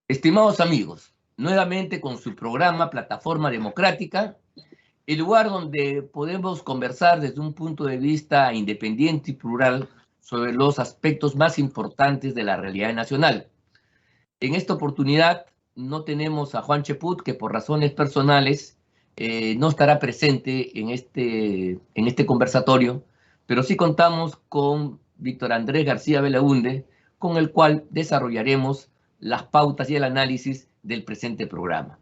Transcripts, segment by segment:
Estimados amigos, nuevamente con su programa Plataforma Democrática, el lugar donde podemos conversar desde un punto de vista independiente y plural sobre los aspectos más importantes de la realidad nacional. En esta oportunidad no tenemos a Juan Cheput, que por razones personales no estará presente en este conversatorio, pero sí contamos con Víctor Andrés García Belaunde, con el cual desarrollaremos las pautas y el análisis del presente programa.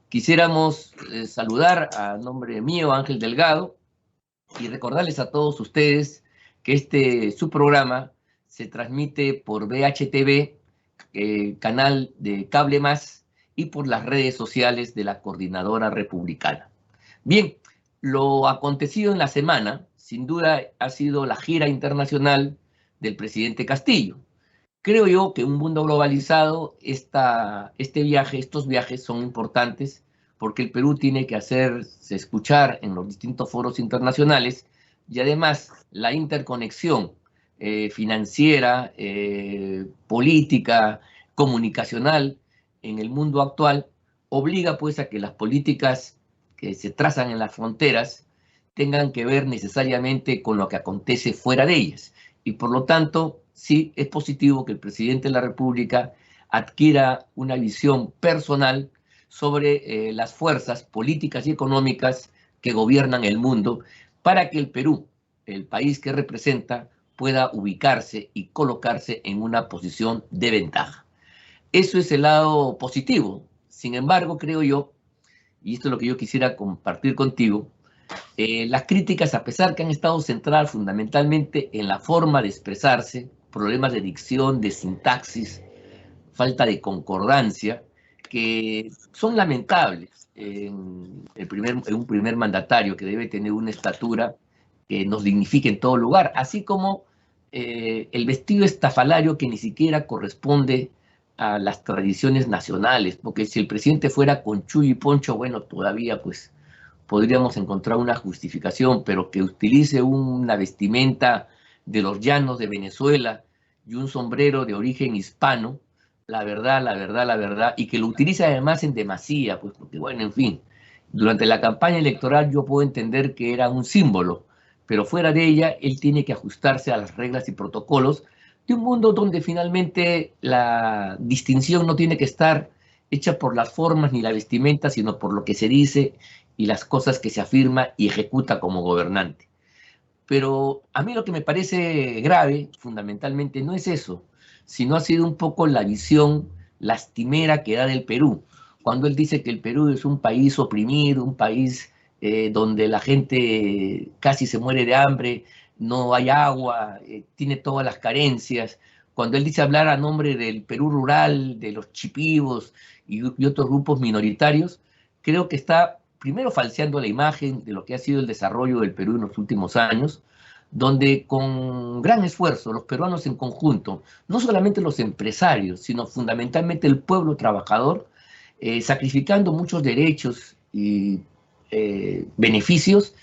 Quisiéramos saludar a nombre mío, Ángel Delgado, y recordarles a todos ustedes que su programa se transmite por BHTV, canal de Cable Más, y por las redes sociales de la Coordinadora Republicana. Bien, lo acontecido en la semana, sin duda, ha sido la gira internacional del presidente Castillo. Creo yo que en un mundo globalizado, estos viajes son importantes porque el Perú tiene que hacerse escuchar en los distintos foros internacionales y además la interconexión financiera, política, comunicacional en el mundo actual obliga pues a que las políticas que se trazan en las fronteras tengan que ver necesariamente con lo que acontece fuera de ellas. Y por lo tanto, sí es positivo que el presidente de la República adquiera una visión personal sobre las fuerzas políticas y económicas que gobiernan el mundo para que el Perú, el país que representa, pueda ubicarse y colocarse en una posición de ventaja. Eso es el lado positivo. Sin embargo, creo yo, y esto es lo que yo quisiera compartir contigo, las críticas, a pesar que han estado centradas fundamentalmente en la forma de expresarse, problemas de dicción, de sintaxis, falta de concordancia, que son lamentables en un primer mandatario que debe tener una estatura que nos dignifique en todo lugar, así como el vestido estafalario que ni siquiera corresponde a las tradiciones nacionales, porque si el presidente fuera con chuy y poncho, bueno, todavía pues podríamos encontrar una justificación, pero que utilice una vestimenta de los llanos de Venezuela y un sombrero de origen hispano, la verdad, y que lo utilice además en demasía, pues porque bueno, en fin, durante la campaña electoral yo puedo entender que era un símbolo, pero fuera de ella él tiene que ajustarse a las reglas y protocolos de un mundo donde finalmente la distinción no tiene que estar hecha por las formas ni la vestimenta, sino por lo que se dice y las cosas que se afirma y ejecuta como gobernante. Pero a mí lo que me parece grave, fundamentalmente, no es eso, sino ha sido un poco la visión lastimera que da del Perú. Cuando él dice que el Perú es un país oprimido, un país donde la gente casi se muere de hambre, no hay agua, tiene todas las carencias. Cuando él dice hablar a nombre del Perú rural, de los chipivos y otros grupos minoritarios, creo que está primero falseando la imagen de lo que ha sido el desarrollo del Perú en los últimos años, donde con gran esfuerzo los peruanos en conjunto, no solamente los empresarios, sino fundamentalmente el pueblo trabajador, sacrificando muchos derechos y beneficios,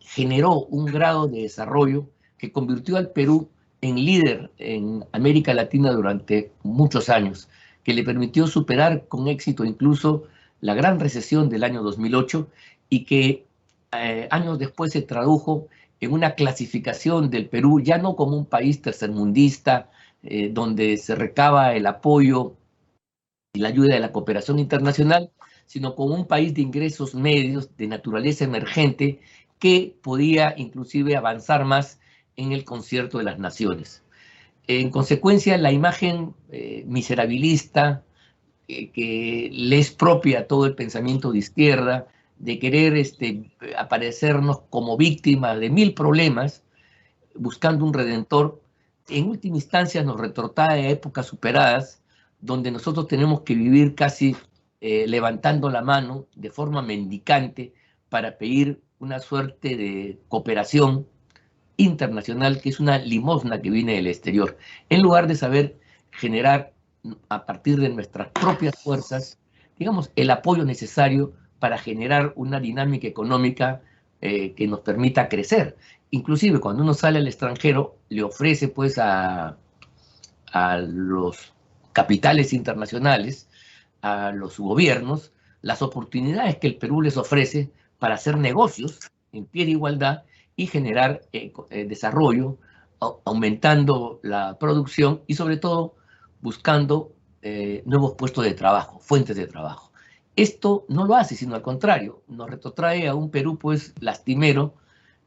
generó un grado de desarrollo que convirtió al Perú en líder en América Latina durante muchos años, que le permitió superar con éxito incluso la gran recesión del año 2008 y que años después se tradujo en una clasificación del Perú ya no como un país tercermundista, donde se recaba el apoyo y la ayuda de la cooperación internacional, sino como un país de ingresos medios, de naturaleza emergente, que podía inclusive avanzar más en el concierto de las naciones. En consecuencia, la imagen miserabilista, que le es propia a todo el pensamiento de izquierda, de querer aparecernos como víctimas de mil problemas, buscando un redentor, en última instancia nos retrotrae a épocas superadas, donde nosotros tenemos que vivir casi levantando la mano de forma mendicante para pedir una suerte de cooperación internacional, que es una limosna que viene del exterior, en lugar de saber generar a partir de nuestras propias fuerzas, digamos, el apoyo necesario para generar una dinámica económica que nos permita crecer. Inclusive cuando uno sale al extranjero, le ofrece pues a los capitales internacionales, a los gobiernos, las oportunidades que el Perú les ofrece para hacer negocios en pie de igualdad y generar desarrollo, aumentando la producción y sobre todo buscando nuevos puestos de trabajo, fuentes de trabajo. Esto no lo hace, sino al contrario, nos retrotrae a un Perú pues lastimero,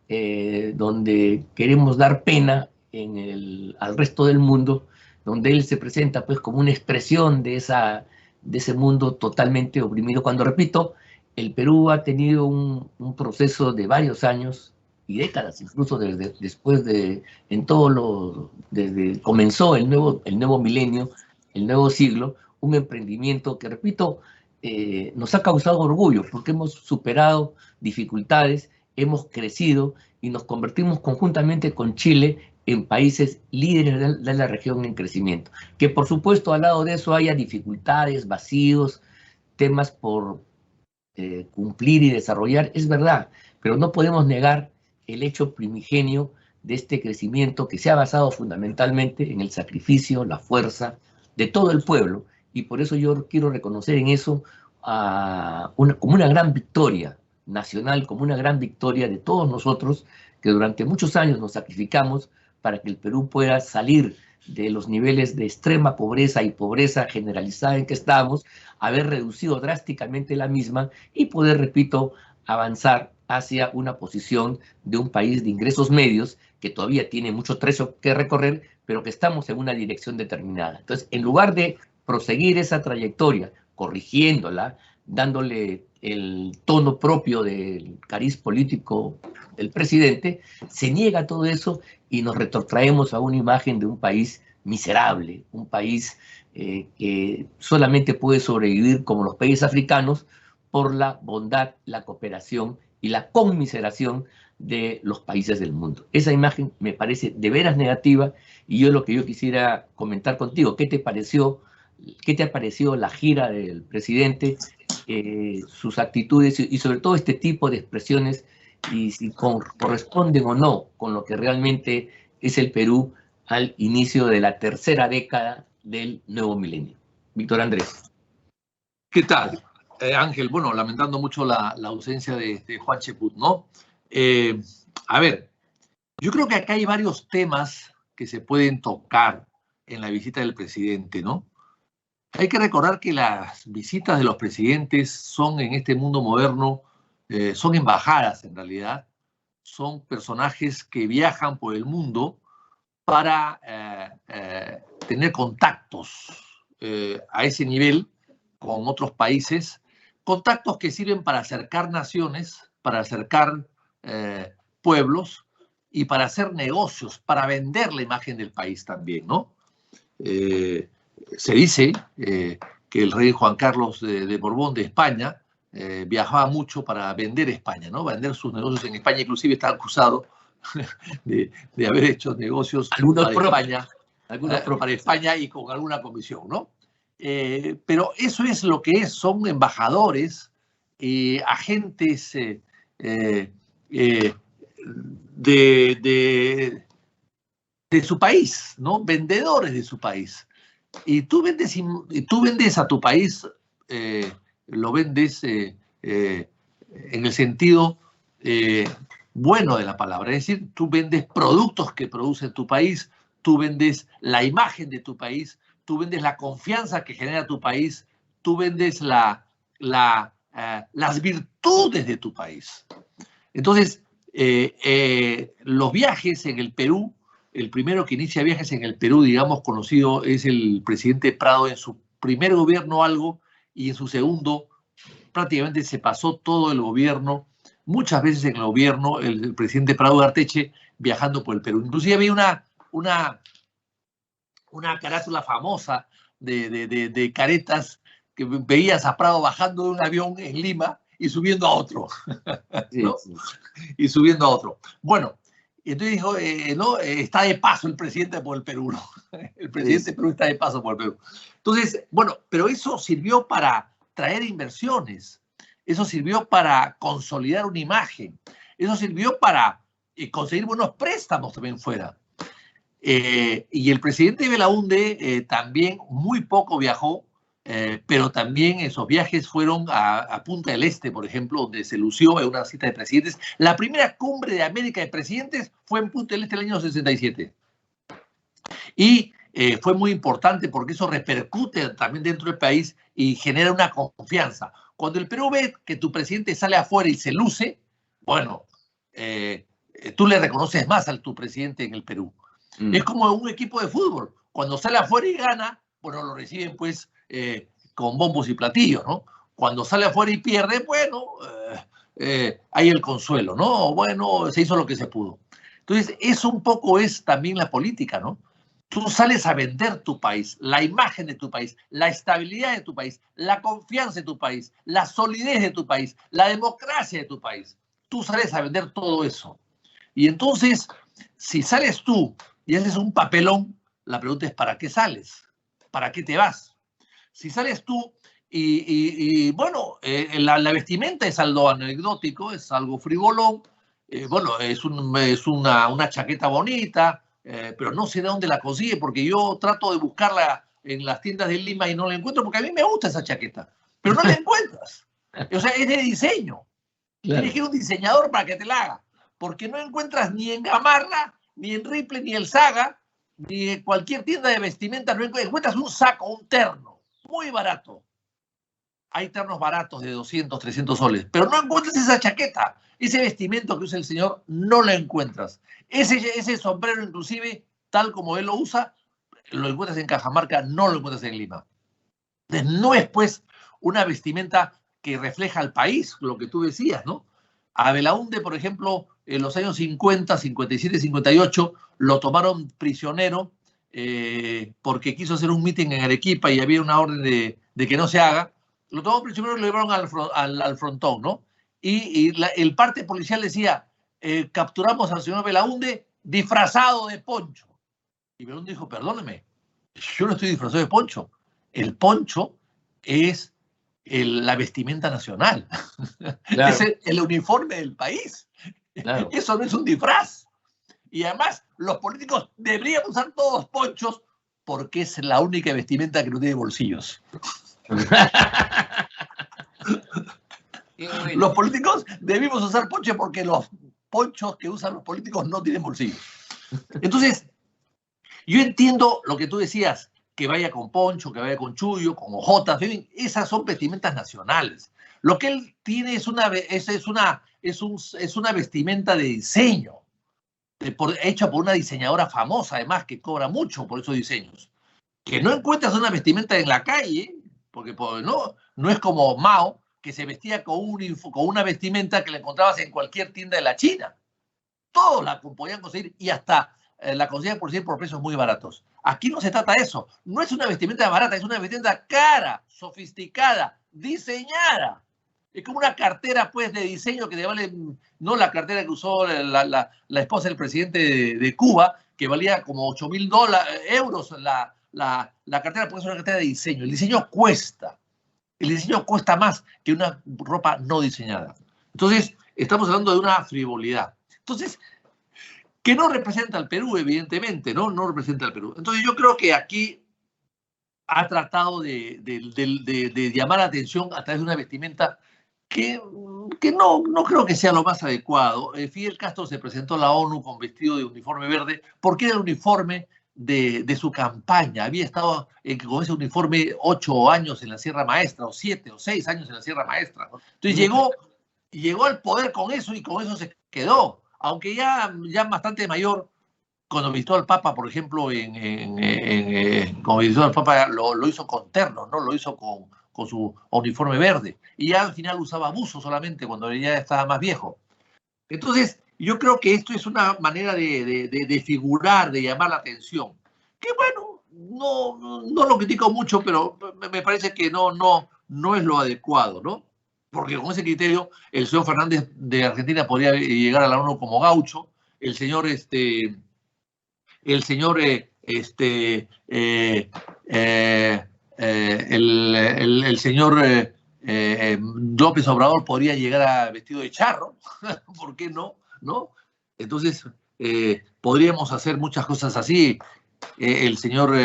donde queremos dar pena al resto del mundo, donde él se presenta pues como una expresión de ese mundo totalmente oprimido. Cuando, repito, el Perú ha tenido un proceso de varios años y décadas, incluso desde desde comenzó el nuevo milenio, el nuevo siglo, un emprendimiento que, repito, nos ha causado orgullo porque hemos superado dificultades, hemos crecido y nos convertimos conjuntamente con Chile en países líderes de la región en crecimiento. Que por supuesto al lado de eso haya dificultades, vacíos, temas por cumplir y desarrollar, es verdad, pero no podemos negar el hecho primigenio de este crecimiento que se ha basado fundamentalmente en el sacrificio, la fuerza de todo el pueblo, y por eso yo quiero reconocer en eso como una gran victoria nacional, como una gran victoria de todos nosotros que durante muchos años nos sacrificamos para que el Perú pueda salir de los niveles de extrema pobreza y pobreza generalizada en que estamos, haber reducido drásticamente la misma y poder, repito, avanzar hacia una posición de un país de ingresos medios que todavía tiene mucho trecho que recorrer, pero que estamos en una dirección determinada. Entonces, en lugar de proseguir esa trayectoria, corrigiéndola, dándole el tono propio del cariz político del presidente, se niega todo eso y nos retrotraemos a una imagen de un país miserable, un país que solamente puede sobrevivir como los países africanos por la bondad, la cooperación y la conmiseración de los países del mundo. Esa imagen me parece de veras negativa y lo que yo quisiera comentar contigo, ¿qué te ha parecido la gira del presidente, sus actitudes y sobre todo este tipo de expresiones y si corresponden o no con lo que realmente es el Perú al inicio de la tercera década del nuevo milenio? Víctor Andrés. ¿Qué tal, Ángel? Bueno, lamentando mucho la ausencia de Juan Cheput, ¿no? A ver, yo creo que acá hay varios temas que se pueden tocar en la visita del presidente, ¿no? Hay que recordar que las visitas de los presidentes son en este mundo moderno, son embajadas en realidad, son personajes que viajan por el mundo para tener contactos a ese nivel con otros países, contactos que sirven para acercar naciones, para acercar pueblos y para hacer negocios, para vender la imagen del país también, ¿no? Se dice que el rey Juan Carlos de Borbón de España viajaba mucho para vender España, ¿no? Vender sus negocios en España, inclusive está acusado de haber hecho negocios para España y con alguna comisión, ¿no? Pero eso es lo que es, son embajadores, agentes de su país, ¿no? Vendedores de su país. Y tú vendes a tu país, lo vendes en el sentido bueno de la palabra. Es decir, tú vendes productos que produce tu país, tú vendes la imagen de tu país, tú vendes la confianza que genera tu país, tú vendes las virtudes de tu país. Entonces, los viajes en el Perú, el primero que inicia viajes en el Perú, digamos, conocido, es el presidente Prado en su primer gobierno algo, y en su segundo prácticamente se pasó todo el gobierno, muchas veces en el gobierno, el presidente Prado de Arteche viajando por el Perú. Inclusive había una carátula famosa de caretas que veías a Prado bajando de un avión en Lima y subiendo a otro, ¿no? Sí. Y subiendo a otro. Bueno, entonces dijo, no, está de paso el presidente por el Perú, ¿no? El presidente de Perú está de paso por el Perú. Entonces, bueno, pero eso sirvió para traer inversiones, eso sirvió para consolidar una imagen, eso sirvió para conseguir buenos préstamos también fuera. Y el presidente Belaúnde también muy poco viajó, pero también esos viajes fueron a Punta del Este, por ejemplo, donde se lució en una cita de presidentes. La primera cumbre de América de presidentes fue en Punta del Este el año 67. Y fue muy importante porque eso repercute también dentro del país y genera una confianza. Cuando el Perú ve que tu presidente sale afuera y se luce, bueno, tú le reconoces más a tu presidente en el Perú. Es como un equipo de fútbol. Cuando sale afuera y gana, bueno, lo reciben pues con bombos y platillos, ¿no? Cuando sale afuera y pierde, bueno, hay el consuelo, ¿no? Bueno, se hizo lo que se pudo. Entonces, eso un poco es también la política, ¿no? Tú sales a vender tu país, la imagen de tu país, la estabilidad de tu país, la confianza de tu país, la solidez de tu país, la democracia de tu país. Tú sales a vender todo eso. Y entonces, si sales tú y haces un papelón, la pregunta es, ¿para qué sales? ¿Para qué te vas? Si sales tú bueno, la vestimenta es algo anecdótico, es algo frivolón, bueno, es una chaqueta bonita, pero no sé de dónde la consigue porque yo trato de buscarla en las tiendas de Lima y no la encuentro porque a mí me gusta esa chaqueta, pero no la encuentras. O sea, es de diseño. Claro. Tienes que ir a un diseñador para que te la haga, porque no encuentras ni en Gamarra, ni en Ripley, ni el Saga, ni en cualquier tienda de vestimenta, no encuentras un saco, un terno, muy barato. Hay ternos baratos de 200, 300 soles, pero no encuentras esa chaqueta, ese vestimento que usa el señor, no lo encuentras. Ese sombrero, inclusive, tal como él lo usa, lo encuentras en Cajamarca, no lo encuentras en Lima. Entonces, no es, pues, una vestimenta que refleja al país, lo que tú decías, ¿no? A Belaúnde, por ejemplo, en los años 50, 57, 58, lo tomaron prisionero porque quiso hacer un mitin en Arequipa y había una orden de que no se haga. Lo tomaron prisionero y lo llevaron al frontón, ¿no? El parte policial decía, capturamos al señor Belaúnde disfrazado de poncho. Y Belaúnde dijo, perdóneme, yo no estoy disfrazado de poncho. El poncho es la vestimenta nacional. Claro. Es el uniforme del país. Claro. Eso no es un disfraz. Y además, los políticos deberían usar todos ponchos porque es la única vestimenta que no tiene bolsillos. Los políticos debimos usar ponchos porque los ponchos que usan los políticos no tienen bolsillos. Entonces, yo entiendo lo que tú decías, que vaya con poncho, que vaya con chullo, con hojotas, esas son vestimentas nacionales. Lo que él tiene es una vestimenta de diseño, hecha por una diseñadora famosa, además, que cobra mucho por esos diseños. Que no encuentras una vestimenta en la calle, porque no es como Mao, que se vestía con una vestimenta que la encontrabas en cualquier tienda de la China. Todos la podían conseguir y hasta la conseguían por precios muy baratos. Aquí no se trata de eso. No es una vestimenta barata, es una vestimenta cara, sofisticada, diseñada. Es como una cartera, pues, de diseño que te vale, no la cartera que usó la esposa del presidente de Cuba, que valía como 8.000 euros la cartera, porque es una cartera de diseño. El diseño cuesta. El diseño cuesta más que una ropa no diseñada. Entonces, estamos hablando de una frivolidad. Entonces, que no representa al Perú, evidentemente, ¿no? No representa al Perú. Entonces, yo creo que aquí ha tratado de llamar la atención a través de una vestimenta que no creo que sea lo más adecuado. Fidel Castro se presentó a la ONU con vestido de uniforme verde porque era el uniforme de su campaña. Había estado con ese uniforme 8 años en la Sierra Maestra, o 7 o 6 años en la Sierra Maestra. Entonces llegó al poder con eso y con eso se quedó. Aunque ya bastante mayor, cuando visitó al Papa, por ejemplo, cuando visitó al Papa, lo hizo con terno, ¿no? Lo hizo con su uniforme verde. Y ya al final usaba buzo solamente cuando ya estaba más viejo. Entonces, yo creo que esto es una manera de figurar, de llamar la atención. Que bueno, no lo critico mucho, pero me parece que no es lo adecuado, ¿no? Porque con ese criterio, el señor Fernández de Argentina podría llegar a la ONU como gaucho, el señor López Obrador podría llegar vestido de charro, ¿por qué no? Entonces, podríamos hacer muchas cosas así. El señor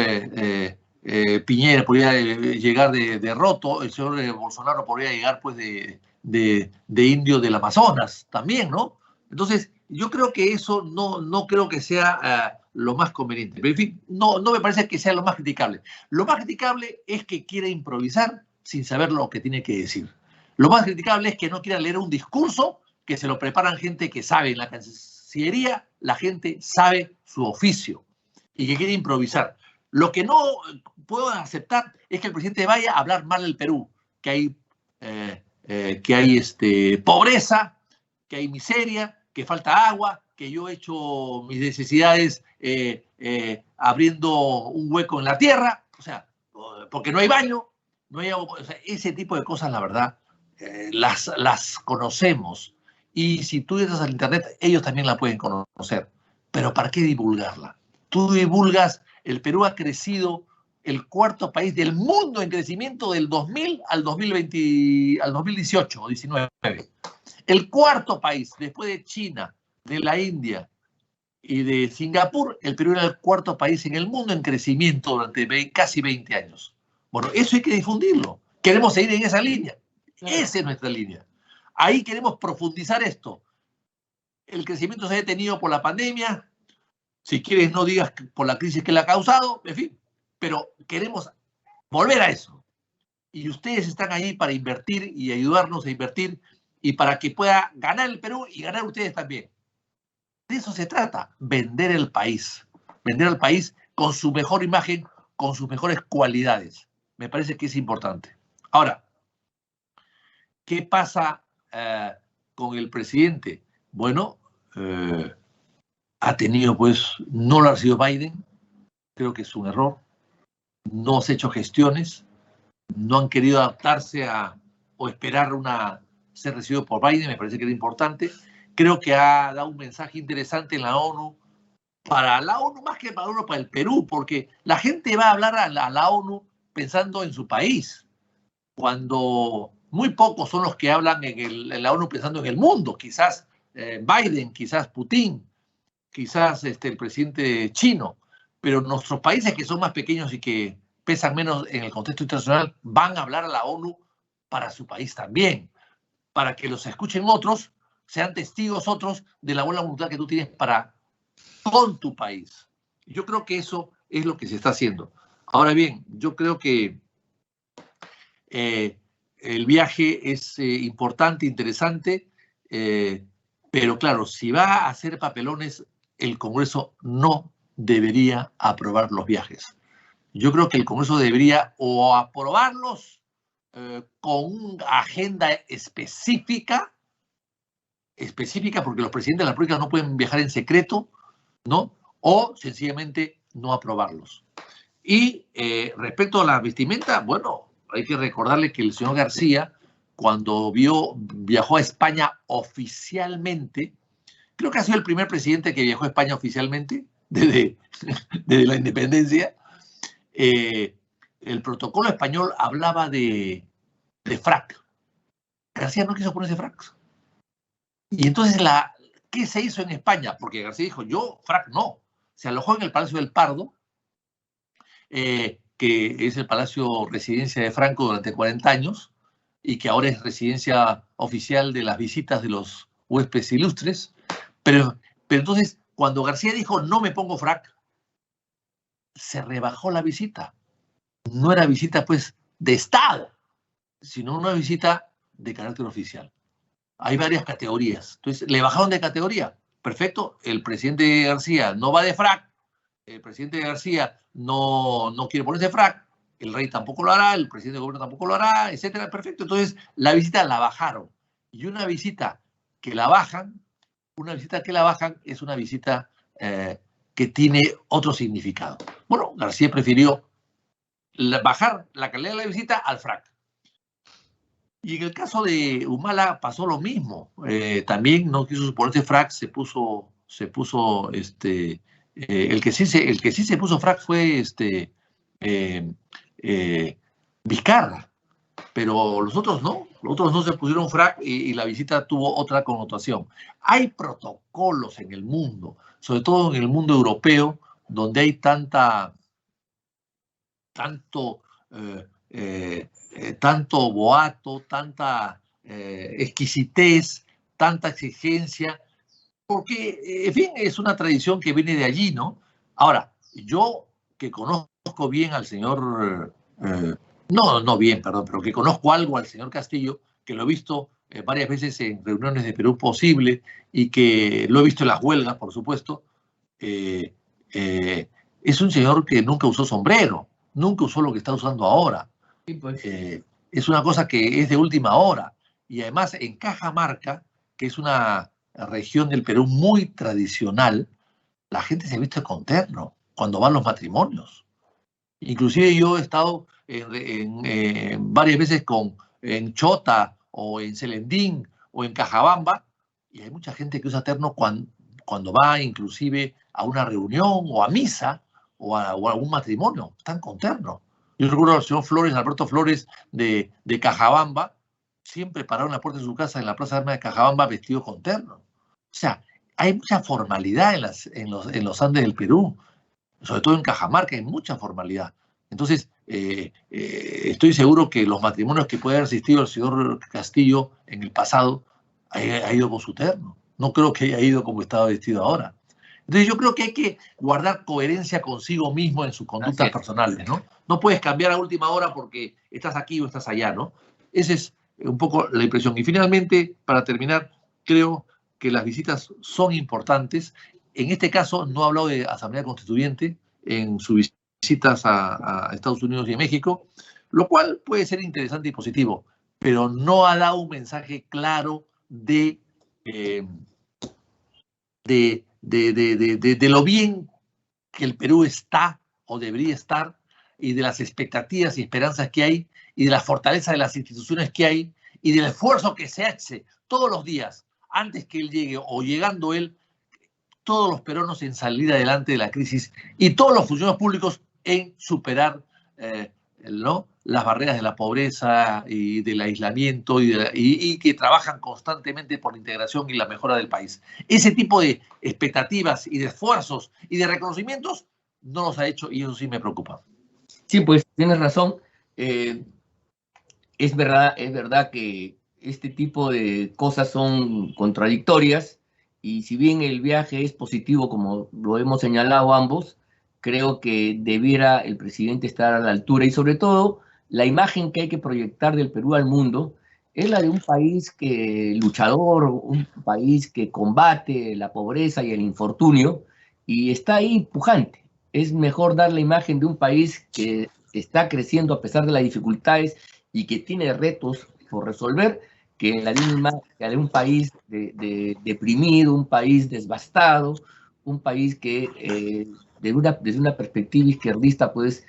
Piñera podría llegar de roto, el señor Bolsonaro podría llegar pues de indio del Amazonas también, ¿no? Entonces, yo creo que eso no creo que sea lo más conveniente. Pero en fin, no me parece que sea lo más criticable. Lo más criticable es que quiera improvisar sin saber lo que tiene que decir. Lo más criticable es que no quiera leer un discurso que se lo preparan gente que sabe. En la Cancillería la gente sabe su oficio y que quiere improvisar. Lo que no puedo aceptar es que el presidente vaya a hablar mal del Perú, que hay pobreza, que hay miseria, que falta agua, que yo he hecho mis necesidades abriendo un hueco en la tierra, o sea, porque no hay baño, no hay agua, o sea, ese tipo de cosas, la verdad, las conocemos. Y si tú entras al internet, ellos también la pueden conocer. Pero ¿para qué divulgarla? Tú divulgas, el Perú ha crecido, el cuarto país del mundo en crecimiento del 2000 al 2020, al 2018 o 19. El cuarto país, después de China, de la India y de Singapur, el Perú era el cuarto país en el mundo en crecimiento durante casi 20 años. Bueno, eso hay que difundirlo. Queremos seguir en esa línea. Esa es nuestra línea. Ahí queremos profundizar esto. El crecimiento se ha detenido por la pandemia. Si quieres, no digas por la crisis que la ha causado, en fin. Pero queremos volver a eso. Y ustedes están ahí para invertir y ayudarnos a invertir y para que pueda ganar el Perú y ganar ustedes también. De eso se trata, vender el país con su mejor imagen, con sus mejores cualidades. Me parece que es importante. Ahora, ¿qué pasa con el presidente? Bueno, ha tenido, pues, no lo ha sido Biden, creo que es un error, no se ha hecho gestiones, no han querido adaptarse o esperar ser recibido por Biden, me parece que era importante. Creo que ha dado un mensaje interesante en la ONU, para la ONU más que para la ONU, para el Perú, porque la gente va a hablar a la ONU pensando en su país, cuando muy pocos son los que hablan en la ONU pensando en el mundo. Quizás Biden, quizás Putin, quizás el presidente chino, pero nuestros países que son más pequeños y que pesan menos en el contexto internacional van a hablar a la ONU para su país también, para que los escuchen otros, sean testigos otros de la buena voluntad que tú tienes con tu país. Yo creo que eso es lo que se está haciendo. Ahora bien, yo creo que el viaje es importante, interesante, pero claro, si va a hacer papelones, el Congreso no debería aprobar los viajes. Yo creo que el Congreso debería o aprobarlos con una agenda específica, porque los presidentes de la República no pueden viajar en secreto, ¿no? O sencillamente no aprobarlos. Y respecto a la vestimenta, bueno, hay que recordarle que el señor García, cuando viajó a España oficialmente, creo que ha sido el primer presidente que viajó a España oficialmente desde la independencia, el protocolo español hablaba de frac. García no quiso ponerse frac. Y entonces, ¿qué se hizo en España? Porque García dijo, yo frac no. Se alojó en el Palacio del Pardo, que es el palacio residencia de Franco durante 40 años y que ahora es residencia oficial de las visitas de los huéspedes ilustres. Pero entonces, cuando García dijo, no me pongo frac, se rebajó la visita. No era visita, pues, de Estado, sino una visita de carácter oficial. Hay varias categorías. Entonces, le bajaron de categoría. Perfecto, el presidente García no va de frac, el presidente García no quiere ponerse frac, el rey tampoco lo hará, el presidente del gobierno tampoco lo hará, etcétera. Perfecto. Entonces, la visita la bajaron. Y una visita que la bajan es una visita que tiene otro significado. Bueno, García prefirió bajar la calidad de la visita al frac. Y en el caso de Humala pasó lo mismo. También no quiso ponerse frac, se puso el que sí se puso frac fue Vizcarra. pero los otros no se pusieron frac y la visita tuvo otra connotación. Hay protocolos en el mundo, sobre todo en el mundo europeo, donde hay tanto boato, tanta exquisitez, tanta exigencia, porque, en fin, es una tradición que viene de allí, ¿no? Ahora, yo que conozco bien al señor, no bien, perdón, pero que conozco algo al señor Castillo, que lo he visto varias veces en reuniones de Perú Posible y que lo he visto en las huelgas, por supuesto, eh, es un señor que nunca usó sombrero, nunca usó lo que está usando ahora. Sí, pues. Es una cosa que es de última hora. Y además en Cajamarca, que es una región del Perú muy tradicional, la gente se viste con terno cuando van los matrimonios. Inclusive yo he estado varias veces en Chota o en Celendín o en Cajabamba y hay mucha gente que usa terno cuando va inclusive a una reunión o a misa o a algún matrimonio. Están con terno. Yo recuerdo al señor Flores, Alberto Flores de Cajabamba, siempre parado en la puerta de su casa en la Plaza de Armas de Cajabamba vestido con terno. O sea, hay mucha formalidad en los Andes del Perú, sobre todo en Cajamarca hay mucha formalidad. Entonces, estoy seguro que los matrimonios que puede haber asistido el señor Castillo en el pasado ha ido con su terno. No creo que haya ido como estaba vestido ahora. Entonces, yo creo que hay que guardar coherencia consigo mismo en sus conductas personales, ¿no? No puedes cambiar a última hora porque estás aquí o estás allá, ¿no? Esa es un poco la impresión. Y finalmente, para terminar, creo que las visitas son importantes. En este caso, no ha hablado de Asamblea Constituyente en sus visitas a Estados Unidos y a México, lo cual puede ser interesante y positivo, pero no ha dado un mensaje claro de lo bien que el Perú está o debería estar y de las expectativas y esperanzas que hay y de la fortaleza de las instituciones que hay y del esfuerzo que se hace todos los días antes que él llegue o llegando él, todos los peruanos en salir adelante de la crisis y todos los funcionarios públicos en superar ¿no? las barreras de la pobreza y del aislamiento y que trabajan constantemente por la integración y la mejora del país. Ese tipo de expectativas y de esfuerzos y de reconocimientos no los ha hecho y eso sí me preocupa. Sí, pues tienes razón. Es verdad que este tipo de cosas son contradictorias y si bien el viaje es positivo, como lo hemos señalado ambos, creo que debiera el presidente estar a la altura y sobre todo la imagen que hay que proyectar del Perú al mundo es la de un país luchador, un país que combate la pobreza y el infortunio y está ahí pujante. Es mejor dar la imagen de un país que está creciendo a pesar de las dificultades y que tiene retos por resolver, que la misma que de un país deprimido, un país devastado, un país que desde una perspectiva izquierdista pues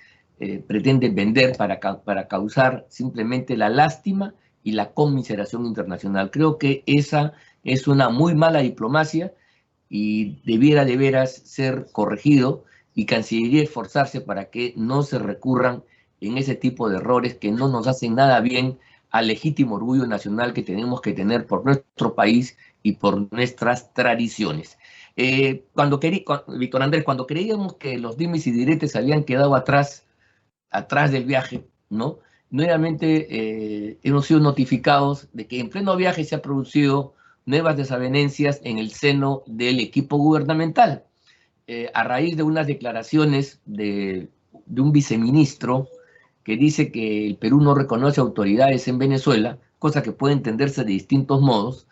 pretende vender para causar simplemente la lástima y la conmiseración internacional. Creo que esa es una muy mala diplomacia y debiera de veras ser corregido y Cancillería esforzarse para que no se recurran en ese tipo de errores que no nos hacen nada bien al legítimo orgullo nacional que tenemos que tener por nuestro país y por nuestras tradiciones. Víctor Andrés, cuando creíamos que los dimes y diretes habían quedado atrás del viaje, ¿no? Nuevamente hemos sido notificados de que en pleno viaje se han producido nuevas desavenencias en el seno del equipo gubernamental. A raíz de unas declaraciones de un viceministro que dice que el Perú no reconoce autoridades en Venezuela, cosa que puede entenderse de distintos modos.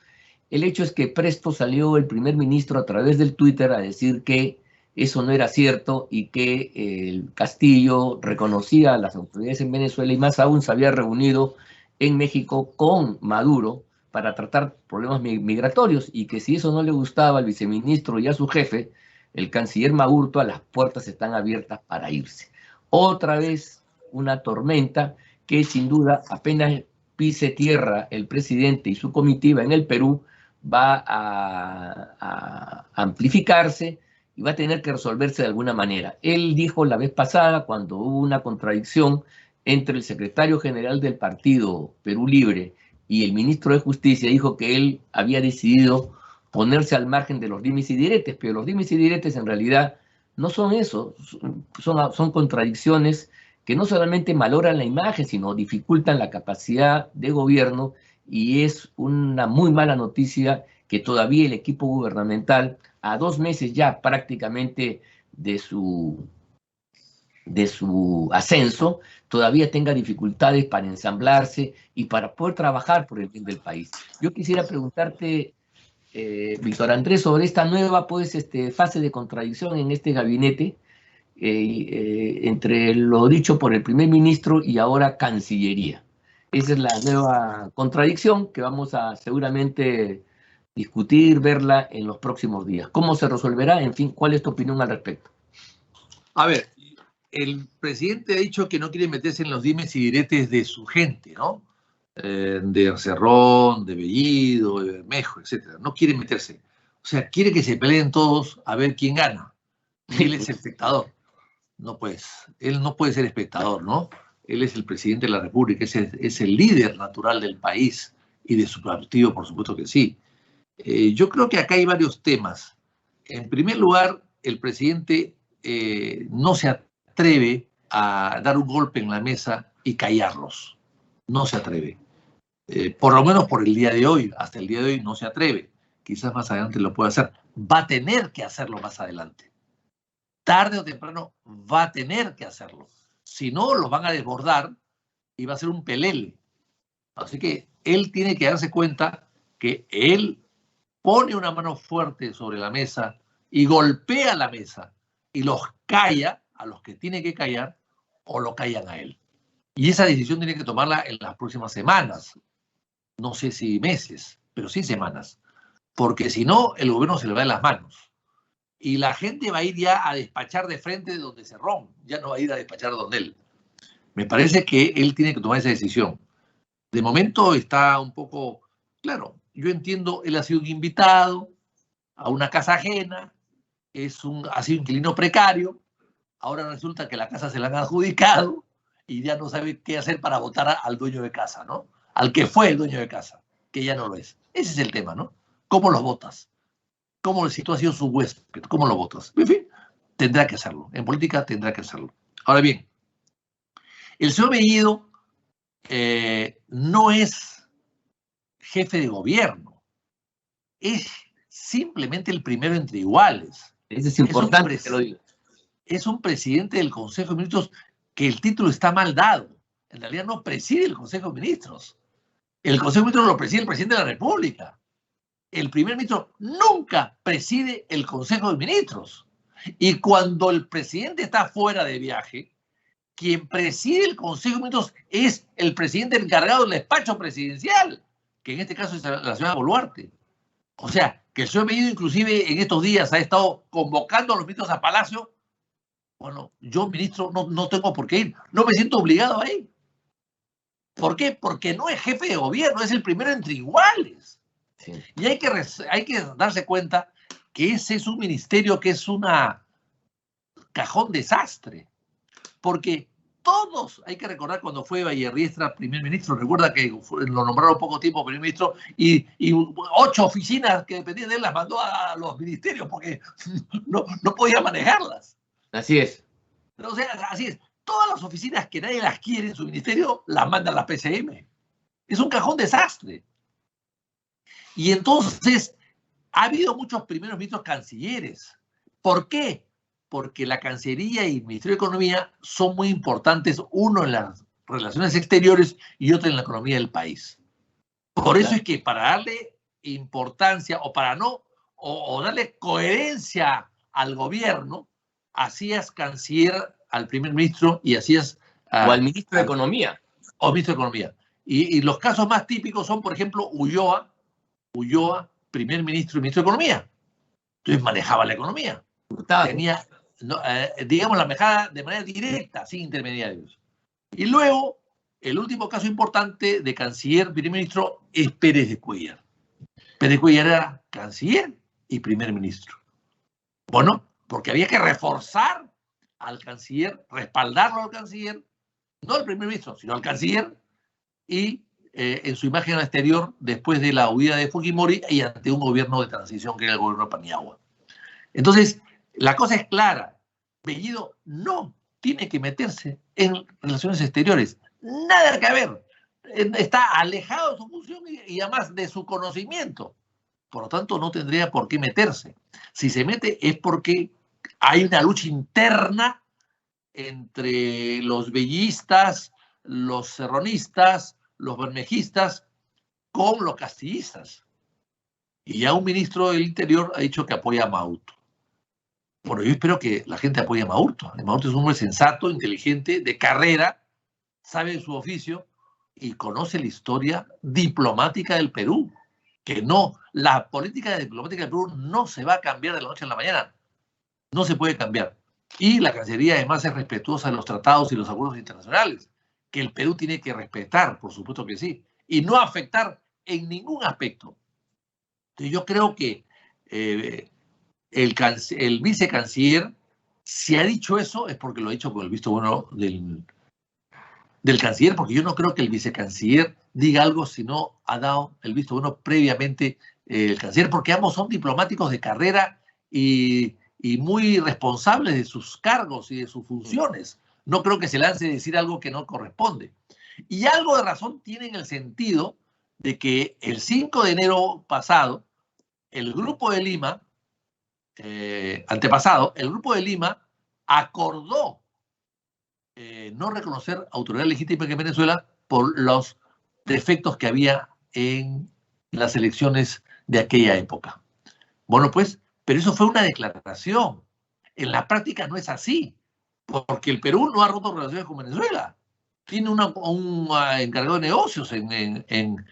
El hecho es que presto salió el primer ministro a través del Twitter a decir que eso no era cierto y que el Castillo reconocía a las autoridades en Venezuela y más aún se había reunido en México con Maduro para tratar problemas migratorios y que si eso no le gustaba al viceministro y a su jefe, el canciller Maurto, a las puertas están abiertas para irse. Otra vez una tormenta que sin duda apenas pise tierra el presidente y su comitiva en el Perú va a amplificarse y va a tener que resolverse de alguna manera. Él dijo la vez pasada, cuando hubo una contradicción entre el secretario general del partido Perú Libre y el ministro de Justicia, dijo que él había decidido ponerse al margen de los dimes y diretes, pero los dimes y diretes en realidad no son eso, son contradicciones que no solamente malogran la imagen, sino dificultan la capacidad de gobierno, y es una muy mala noticia que todavía el equipo gubernamental, a 2 meses ya prácticamente de su ascenso, todavía tenga dificultades para ensamblarse y para poder trabajar por el bien del país. Yo quisiera preguntarte, Víctor Andrés, sobre esta nueva fase de contradicción en este gabinete, entre lo dicho por el primer ministro y ahora Cancillería. Esa es la nueva contradicción que vamos a seguramente discutir, verla en los próximos días. ¿Cómo se resolverá? En fin, ¿cuál es tu opinión al respecto? A ver, el presidente ha dicho que no quiere meterse en los dimes y diretes de su gente, ¿no? De Cerrón, de Bellido, de Bermejo, etc. No quiere meterse. O sea, quiere que se peleen todos a ver quién gana. Y él es el espectador. No, pues, él no puede ser espectador, ¿no? Él es el presidente de la República, es el líder natural del país y de su partido, por supuesto que sí. Yo creo que acá hay varios temas. En primer lugar, el presidente no se atreve a dar un golpe en la mesa y callarlos. No se atreve. Por lo menos por el día de hoy, hasta el día de hoy no se atreve. Quizás más adelante lo pueda hacer. Va a tener que hacerlo más adelante. Tarde o temprano va a tener que hacerlo. Si no, los van a desbordar y va a ser un pelele. Así que él tiene que darse cuenta que él pone una mano fuerte sobre la mesa y golpea la mesa y los calla a los que tiene que callar o lo callan a él. Y esa decisión tiene que tomarla en las próximas semanas. No sé si meses, pero sí semanas. Porque si no, el gobierno se le va de las manos. Y la gente va a ir ya a despachar de frente de donde Cerrón. Ya no va a ir a despachar donde él. Me parece que él tiene que tomar esa decisión. De momento está un poco, claro, yo entiendo, él ha sido un invitado a una casa ajena, ha sido un inquilino precario, ahora resulta que la casa se la han adjudicado y ya no sabe qué hacer para votar al dueño de casa, ¿no? Al que fue el dueño de casa, que ya no lo es. Ese es el tema, ¿no? ¿Cómo los votas? Si tú has sido su huésped, ¿cómo lo votas? En fin, tendrá que hacerlo. En política tendrá que hacerlo. Ahora bien, el señor Bellido no es jefe de gobierno, es simplemente el primero entre iguales. Eso es importante que lo diga. Es un presidente del Consejo de Ministros que el título está mal dado. En realidad no preside el Consejo de Ministros. El Consejo de Ministros lo preside el presidente de la República. El primer ministro nunca preside el Consejo de Ministros. Y cuando el presidente está fuera de viaje, quien preside el Consejo de Ministros es el presidente encargado del despacho presidencial, que en este caso es la señora Boluarte. O sea, que el señor Bellido inclusive en estos días ha estado convocando a los ministros a Palacio. Bueno, yo, ministro, no tengo por qué ir. No me siento obligado a ir. ¿Por qué? Porque no es jefe de gobierno, es el primero entre iguales. Sí. Y hay que darse cuenta que ese es un ministerio que es una cajón desastre. Porque todos, hay que recordar cuando fue Vallerriestra primer ministro, recuerda que lo nombraron poco tiempo primer ministro y 8 oficinas que dependían de él las mandó a los ministerios porque no podía manejarlas. Así es. O sea, así es. Todas las oficinas que nadie las quiere en su ministerio las mandan a la PCM. Es un cajón desastre. Y entonces ha habido muchos primeros ministros cancilleres. ¿Por qué? Porque la Cancillería y el Ministerio de Economía son muy importantes, uno en las relaciones exteriores y otro en la economía del país. Por eso es que para darle importancia o para no, o darle coherencia al gobierno, hacías canciller al primer ministro y hacías... o al ministro de Economía. O ministro de Economía. Y los casos más típicos son, por ejemplo, Ulloa, primer ministro y ministro de Economía. Entonces manejaba la economía. Tenía, digamos, la manejada de manera directa, sin intermediarios. Y luego, el último caso importante de canciller, primer ministro, es Pérez de Cuéllar. Pérez de Cuéllar era canciller y primer ministro. Bueno, porque había que reforzar al canciller, respaldarlo al canciller no al primer ministro, sino al canciller, y en su imagen exterior después de la huida de Fujimori y ante un gobierno de transición que era el gobierno de Paniagua. Entonces, la cosa es clara. Bellido no tiene que meterse en relaciones exteriores. Nada que ver. Está alejado de su función y además de su conocimiento. Por lo tanto, no tendría por qué meterse. Si se mete es porque hay una lucha interna entre los bellistas, los serronistas, los bermejistas, con los castillistas. Y ya un ministro del Interior ha dicho que apoya a Maurto. Bueno, yo espero que la gente apoye a Maurto. Maurto es un hombre sensato, inteligente, de carrera, sabe su oficio y conoce la historia diplomática del Perú. Que no, la política diplomática del Perú no se va a cambiar de la noche a la mañana. No se puede cambiar. Y la Cancillería además es respetuosa de los tratados y los acuerdos internacionales, que el Perú tiene que respetar, por supuesto que sí, y no afectar en ningún aspecto. Entonces yo creo que el vicecanciller, si ha dicho eso, es porque lo ha dicho con el visto bueno del canciller, porque yo no creo que el vicecanciller diga algo si no ha dado el visto bueno previamente el canciller, porque ambos son diplomáticos de carrera y muy responsables de sus cargos y de sus funciones. No creo que se lance a decir algo que no corresponde. Y algo de razón tiene en el sentido de que el 5 de enero pasado, el Grupo de Lima, antepasado, el Grupo de Lima acordó no reconocer autoridad legítima en Venezuela por los defectos que había en las elecciones de aquella época. Bueno, pues, pero eso fue una declaración. En la práctica no es así, porque el Perú no ha roto relaciones con Venezuela. Tiene un encargado de negocios en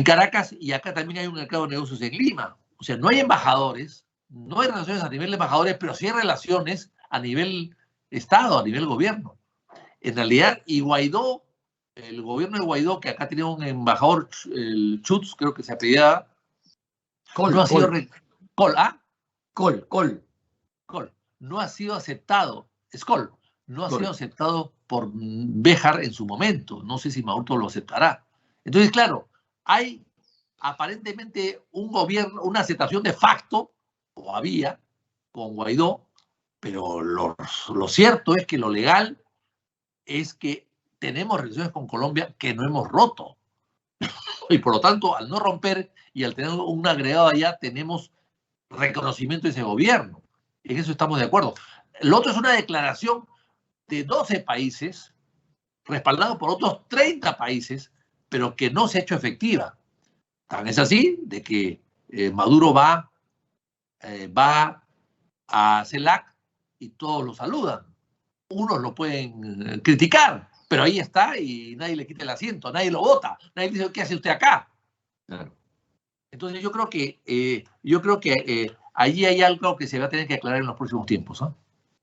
Caracas y acá también hay un encargado de negocios en Lima. O sea, no hay embajadores, no hay relaciones a nivel de embajadores, pero sí hay relaciones a nivel Estado, a nivel gobierno. En realidad, y Guaidó, el gobierno de Guaidó, que acá tenía un embajador, el Chutz, creo que se apellida, no ha sido... Col. No ha sido aceptado. Skoll. No ha sido aceptado por Béjar en su momento. No sé si Maurto lo aceptará. Entonces, claro, hay aparentemente un gobierno, una aceptación de facto, o había, con Guaidó, pero lo cierto es que lo legal es que tenemos relaciones con Colombia que no hemos roto. Y por lo tanto, al no romper y al tener un agregado allá, tenemos reconocimiento de ese gobierno. En eso estamos de acuerdo. Lo otro es una declaración de 12 países, respaldado por otros 30 países, pero que no se ha hecho efectiva. Tan es así de que Maduro va a CELAC y todos lo saludan. Unos lo pueden criticar, pero ahí está y nadie le quita el asiento, nadie lo vota, nadie dice, ¿qué hace usted acá? Claro. Entonces yo creo que allí hay algo que se va a tener que aclarar en los próximos tiempos, ¿eh?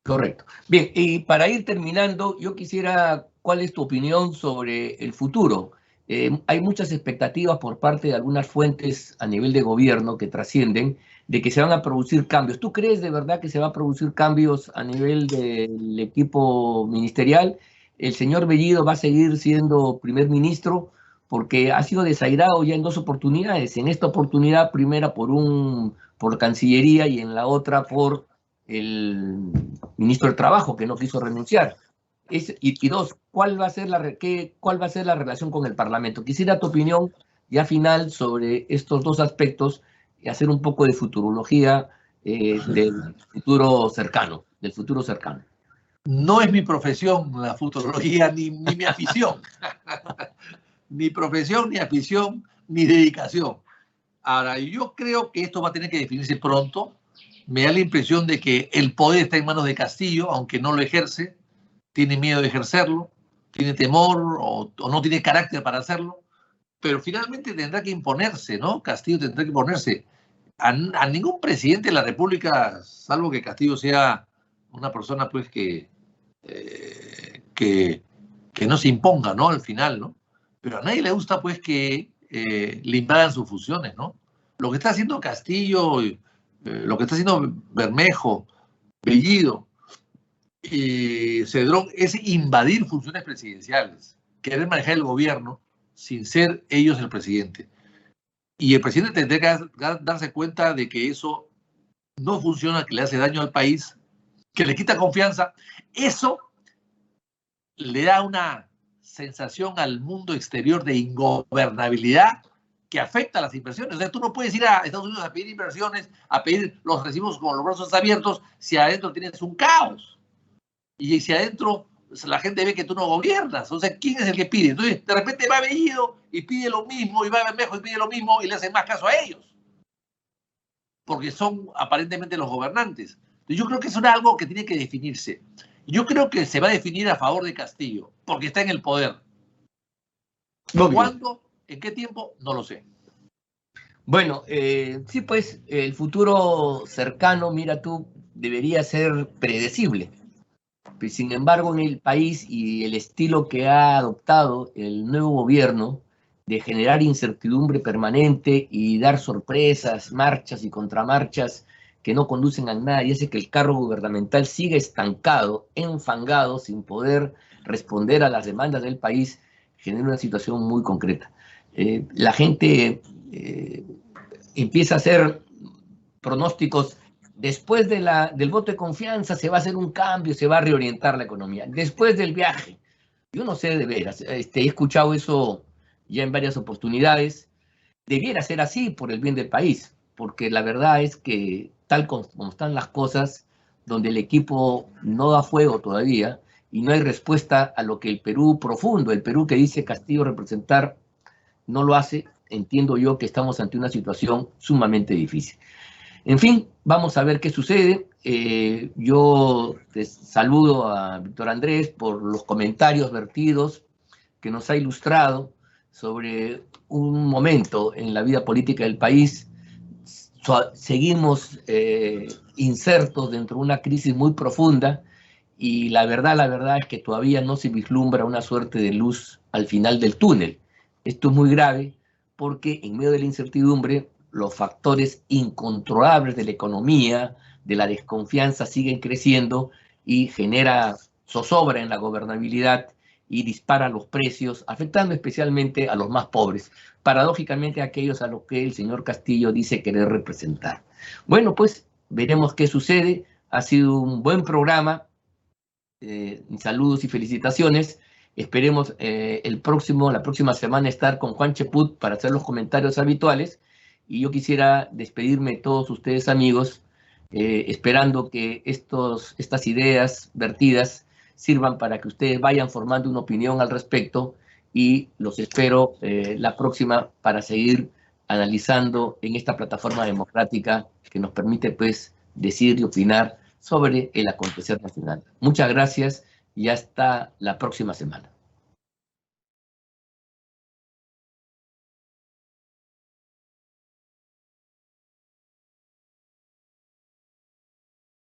Correcto. Bien, y para ir terminando, yo quisiera, ¿cuál es tu opinión sobre el futuro? Hay muchas expectativas por parte de algunas fuentes a nivel de gobierno que trascienden de que se van a producir cambios. ¿Tú crees de verdad que se van a producir cambios a nivel del equipo ministerial? ¿El señor Bellido va a seguir siendo primer ministro? Porque ha sido desairado ya en 2 oportunidades. En esta oportunidad, primera por Cancillería y en la otra por el ministro del Trabajo, que no quiso renunciar. Y 2, ¿cuál va a ser la relación con el Parlamento? Quisiera tu opinión ya final sobre estos 2 aspectos y hacer un poco de futurología del futuro cercano. No es mi profesión la futurología, ni mi afición. Ni profesión, ni afición, ni dedicación. Ahora, yo creo que esto va a tener que definirse pronto. Me da la impresión de que el poder está en manos de Castillo, aunque no lo ejerce, tiene miedo de ejercerlo, tiene temor o no tiene carácter para hacerlo, pero finalmente tendrá que imponerse, ¿no? Castillo tendrá que imponerse. A ningún presidente de la República, salvo que Castillo sea una persona pues que no se imponga, ¿no? Al final, ¿no? Pero a nadie le gusta pues que le invadan sus funciones, ¿no? Lo que está haciendo Castillo, lo que está haciendo Bermejo, Bellido, Y Cedrón es invadir funciones presidenciales, querer manejar el gobierno sin ser ellos el presidente. Y el presidente tendría que darse cuenta de que eso no funciona, que le hace daño al país, que le quita confianza. Eso le da una sensación al mundo exterior de ingobernabilidad que afecta a las inversiones. O sea, tú no puedes ir a Estados Unidos a pedir inversiones, a pedir los recibos con los brazos abiertos, si adentro tienes un caos. Y si adentro la gente ve que tú no gobiernas. O sea, ¿quién es el que pide? Entonces, de repente va Bellido y pide lo mismo, y va Bermejo y pide lo mismo, y le hacen más caso a ellos. Porque son aparentemente los gobernantes. Entonces, yo creo que es algo que tiene que definirse. Yo creo que se va a definir a favor de Castillo, porque está en el poder. ¿Cuándo? ¿En qué tiempo? No lo sé. Bueno, sí, pues el futuro cercano, mira tú, debería ser predecible. Sin embargo, en el país y el estilo que ha adoptado el nuevo gobierno de generar incertidumbre permanente y dar sorpresas, marchas y contramarchas que no conducen a nada y hace que el carro gubernamental siga estancado, enfangado, sin poder responder a las demandas del país, genera una situación muy concreta. La gente empieza a hacer pronósticos. Después del voto de confianza se va a hacer un cambio, se va a reorientar la economía. Después del viaje, yo no sé de veras, he escuchado eso ya en varias oportunidades. Debiera ser así por el bien del país, porque la verdad es que tal como están las cosas, donde el equipo no da fuego todavía y no hay respuesta a lo que el Perú profundo, el Perú que dice Castillo representar, no lo hace, entiendo yo que estamos ante una situación sumamente difícil. En fin, vamos a ver qué sucede. Yo te saludo a Víctor Andrés por los comentarios vertidos que nos ha ilustrado sobre un momento en la vida política del país. Seguimos insertos dentro de una crisis muy profunda y la verdad es que todavía no se vislumbra una suerte de luz al final del túnel. Esto es muy grave porque en medio de la incertidumbre los factores incontrolables de la economía, de la desconfianza, siguen creciendo y genera zozobra en la gobernabilidad y dispara los precios, afectando especialmente a los más pobres, paradójicamente a aquellos a los que el señor Castillo dice querer representar. Bueno, pues veremos qué sucede. Ha sido un buen programa. Saludos y felicitaciones. Esperemos la próxima semana estar con Juan Cheput para hacer los comentarios habituales. Y yo quisiera despedirme de todos ustedes, amigos, esperando que estas ideas vertidas sirvan para que ustedes vayan formando una opinión al respecto y los espero la próxima para seguir analizando en esta plataforma democrática que nos permite pues decir y opinar sobre el acontecer nacional. Muchas gracias y hasta la próxima semana.